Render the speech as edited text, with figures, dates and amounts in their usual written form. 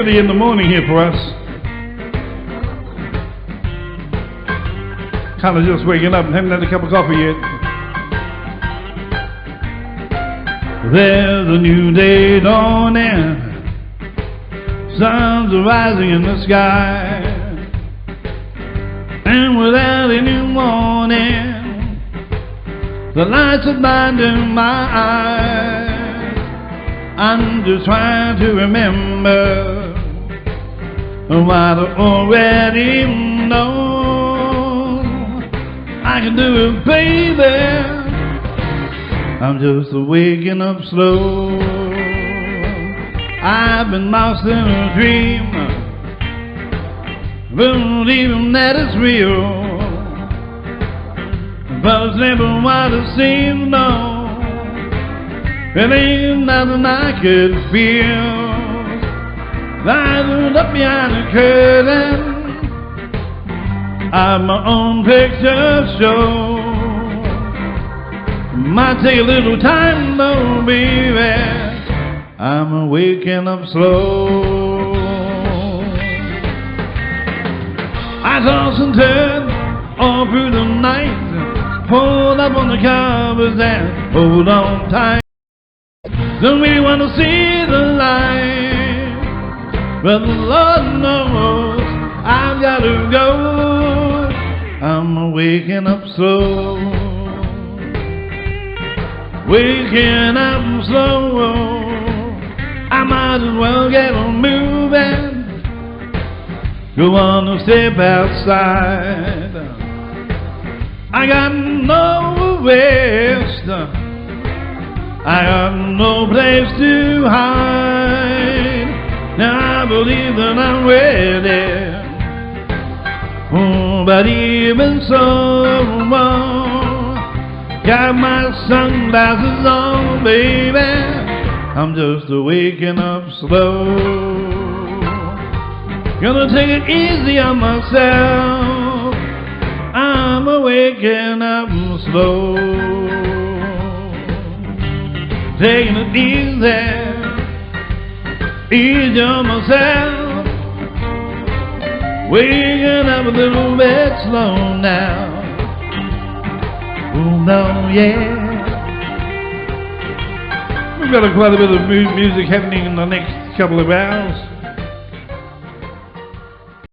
In the morning here for us. Kind of just waking up and haven't had a cup of coffee yet. There's a new day dawning. Suns are rising in the sky. And without any warning, the lights are blinding my eyes. I'm just trying to remember what I already know. I can do it, baby. I'm just waking up slow. I've been lost in a dream, believing that it's real, but it's never what it seems. No, it ain't nothing I could feel. Rising up behind the curtain, I'm my own picture show. Might take a little time though, baby. I'm waking up slow. I toss and turn all through the night, hold up on the covers and hold on tight. Don't really want to see the light, but the Lord knows I've got to go. I'm waking up slow, waking up slow. I might as well get on moving, go on a step outside. I got no rest, I got no place to hide. Now I believe that I'm ready, oh, but even so, got my sunglasses on, baby. I'm just waking up slow. Gonna take it easy on myself. I'm waking up slow, taking it easy on myself. Waking up a little bit slow now. Oh no, yeah. We've got quite a bit of music happening in the next couple of hours.